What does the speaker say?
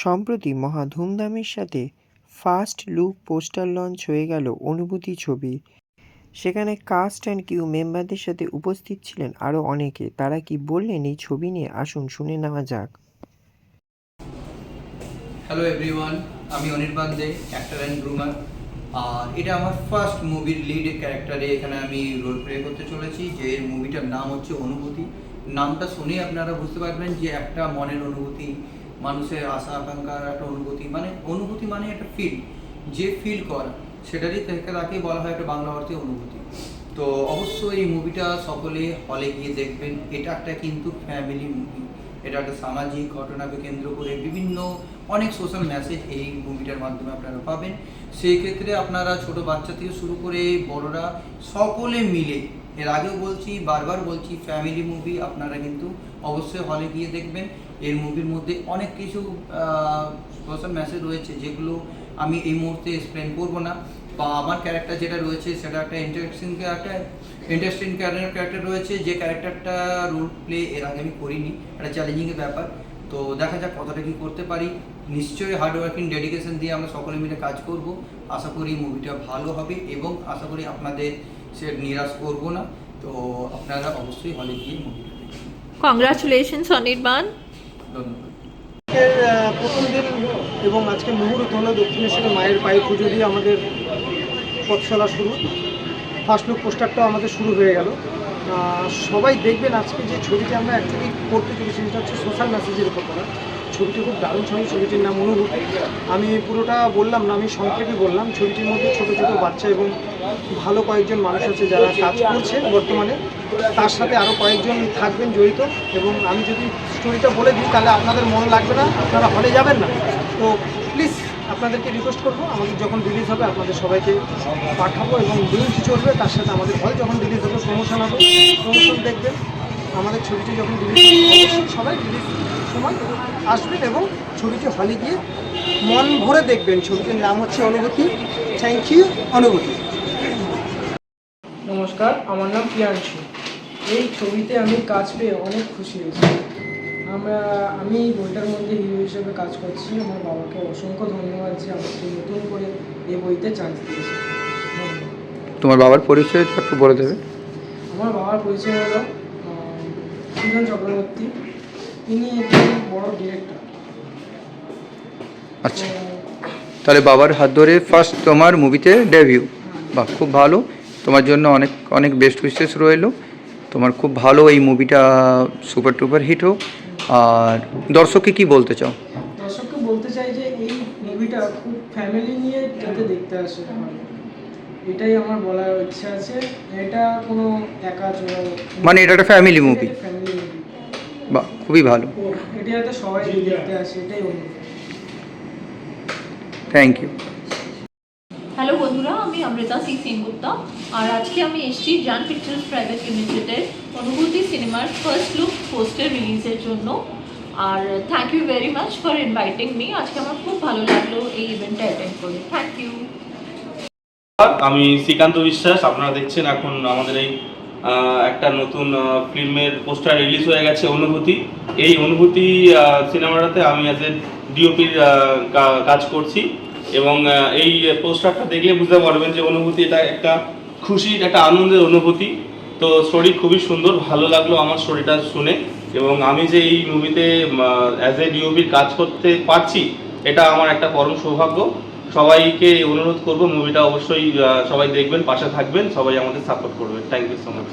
সম্প্রতি মহা ধুমধামের সাথে ফার্স্ট লুক পোস্টার লঞ্চ হয়ে গেল অনুভূতি ছবি। সেখানে কাস্ট অ্যান্ড ক্রিউ মেম্বারদের সাথে উপস্থিত ছিলেন আরও অনেকে। তারা কি বললেন এই ছবি নিয়ে, আসুন শুনে নেওয়া যাক। হ্যালো এভরিওয়ান, আমি অনির্বাণ দে, অ্যাক্টর অ্যান্ড গ্রুমার। আর এটা আমার ফার্স্ট মুভির লিড ক্যারেক্টারে এখানে আমি রোল প্লে করতে চলেছি। যে মুভিটার নাম হচ্ছে অনুভূতি। নামটা শুনেই আপনারা বুঝতে পারবেন যে একটা মনের অনুভূতি, মানুষের আশা আকাঙ্ক্ষার একটা অনুভূতি, অনুভূতি মানে একটা ফিল, যে ফিল করা, সেটারই তাকেই বলা হয় একটা বাংলা অর্থে অনুভূতি। তো অবশ্যই এই মুভিটা সকলে হলে গিয়ে দেখবেন। এটা একটা কিন্তু ফ্যামিলি মুভি। এটা একটা সামাজিক ঘটনাকে কেন্দ্র করে বিভিন্ন অনেক সোশ্যাল মেসেজ এই মুভিটার মাধ্যমে আপনারা পাবেন। সেই ক্ষেত্রে আপনারা ছোট বাচ্চা থেকে শুরু করে বড়রা সকলে মিলে, এর আগেও বলছি, বারবার বলছি, ফ্যামিলি মুভি আপনারা কিন্তু অবশ্যই হলে গিয়ে দেখবেন। এর মুভির মধ্যে অনেক কিছু সোশ্যাল মেসেজ রয়েছে যেগুলো আমি এই মুহূর্তে এক্সপ্লেন করবো না। বা আমার ক্যারেক্টার যেটা রয়েছে সেটা একটা ইন্টারেস্টিং ক্যারেক্টার রয়েছে, যে ক্যারেক্টারটা রোল প্লে এর আগে আমি করিনি। একটা চ্যালেঞ্জিংয়ের ব্যাপার। তো দেখা যাক কতটা কি করতে পারি। নিশ্চয়ই হার্ডওয়ার্কিং ডেডিকেশন দিয়ে আমরা সকলে মিলে কাজ করব। আশা করি মুভিটা ভালো হবে এবং আশা করি আপনাদের সে নিরাশ করব না। তো আপনারা অবশ্যই হলে গিয়ে মুভিটা দেখবেন। কংগ্রাচুলেশনস অনির্বাণ। ধন্যবাদ। প্রথম দিন এবং আজকে মুহূর্ত হলো দক্ষিণেশ্বরে মায়ের পায়ে পুজো দিয়ে আমাদের পথ চলা শুরু। ফার্স্ট লুক পোস্টারটাও আমাদের শুরু হয়ে গেল। সবাই দেখবেন আজকে যে ছবিটি আমরা অ্যাকচুয়ালি করতে চলেছি, সেটা হচ্ছে সোশ্যাল মেসেজের উপর করা। ছবিটি খুব দারুণ ছবি। ছবিটির নাম অনুভূতি। আমি পুরোটা বললাম না, আমি সংক্ষেপে বললাম। ছবিটির মধ্যে ছোটো ছোটো বাচ্চা এবং ভালো কয়েকজন মানুষ আছে যারা কাজ করছে বর্তমানে। তার সাথে আরও কয়েকজন থাকবেন জড়িত। এবং আমি যদি স্টোরিটা বলে দিই তাহলে আপনাদের মন লাগবে না, আপনারা হলে যাবেন না। তো প্লিজ আপনাদেরকে রিকোয়েস্ট করবো, আমাদের যখন রিলিজ হবে আপনাদের সবাইকে পাঠাবো এবং লিঙ্ক চলবে। তার সাথে আমাদের হল যখন রিলিজ হবে প্রমোশন হবে, প্রমোশন দেখবেন। আমাদের ছবিটি যখন রিলিজ হবে অবশ্যই সবাই রিলিজ সময় আসবেন এবং ছবিটি হলে গিয়ে মন ভরে দেখবেন। ছবিটির নাম হচ্ছে অনুভূতি। থ্যাংক ইউ অনুভূতি। নমস্কার, আমার নাম প্রিয়াংশু। এই ছবিতে আমি কাজ পেয়ে অনেক খুশি হয়েছি। আমি বইটার মধ্যে হিরো হিসেবে কাজ করছি। আমার বাবাকে অসংখ্য ধন্যবাদ যে আমাকে নতুন করে এই বইতে চান্স দিয়েছে। তোমার বাবার পরিচয় একটু বলে দেবে? আমার বাবার পরিচয় হলো সুজন চক্রবর্তী। তিনি একটি বড় ডিরেক্টর। আচ্ছা, তাহলে বাবার হাত ধরে ফার্স্ট তোমার মুভিতে ডেবিউ। বাহ, খুব ভালো। তোমার জন্য অনেক অনেক বেস্ট উইশেস রইলো। তোমার খুব ভালো এই মুভিটা সুপার টুপার হিট হোক। আর দর্শককে কি বলতে চাও? দর্শককে বলতে চাই যে এই মুভিটা খুব ফ্যামিলি নিয়ে যাতে দেখতে আসে, এটাই আমার বলার ইচ্ছা আছে। এটা কোনো একা মানে এটা একটা ফ্যামিলি মুভি। Family movie. বাহ, খুবই ভালো। এটা যাতে সবাই দেখতে আসে, এটাই অনুরোধ। Thank you. হ্যালো বন্ধুরা, আমি অমৃতা সিং সেনগুপ্তা। আর আজকে আমি এসেছি জান পিকচার্স প্রাইভেট লিমিটেডের অনুভূতি সিনেমার ফার্স্ট লুক পোস্টার রিলিজের জন্য। আর thank you very much for inviting me. আজকে আমার খুব ভালো লাগলো এই ইভেন্টটা অ্যাটেন্ড করে। Thank you. আমি শ্রীকান্ত বিশ্বাস। আপনারা দেখছেন এখন আমাদের এই একটা নতুন ফিল্মের পোস্টার রিলিজ হয়ে গেছে, অনুভূতি। এই অনুভূতি সিনেমাটাতে আমি অ্যাজ এ ডিওপির কাজ করছি এবং এই পোস্টারটা দেখলে বুঝতে পারবেন যে অনুভূতি এটা একটা খুশির, একটা আনন্দের অনুভূতি। তো স্টোরি খুবই সুন্দর, ভালো লাগলো আমার স্টোরিটা শুনে। এবং আমি যে এই মুভিতে অ্যাজ এ ডিওপির কাজ করতে পারছি, এটা আমার একটা পরম সৌভাগ্য। সবাইকে অনুরোধ করব, মুভিটা অবশ্যই সবাই দেখবেন, পাশে থাকবেন, সবাই আমাদের সাপোর্ট করবেন। Thank you so much.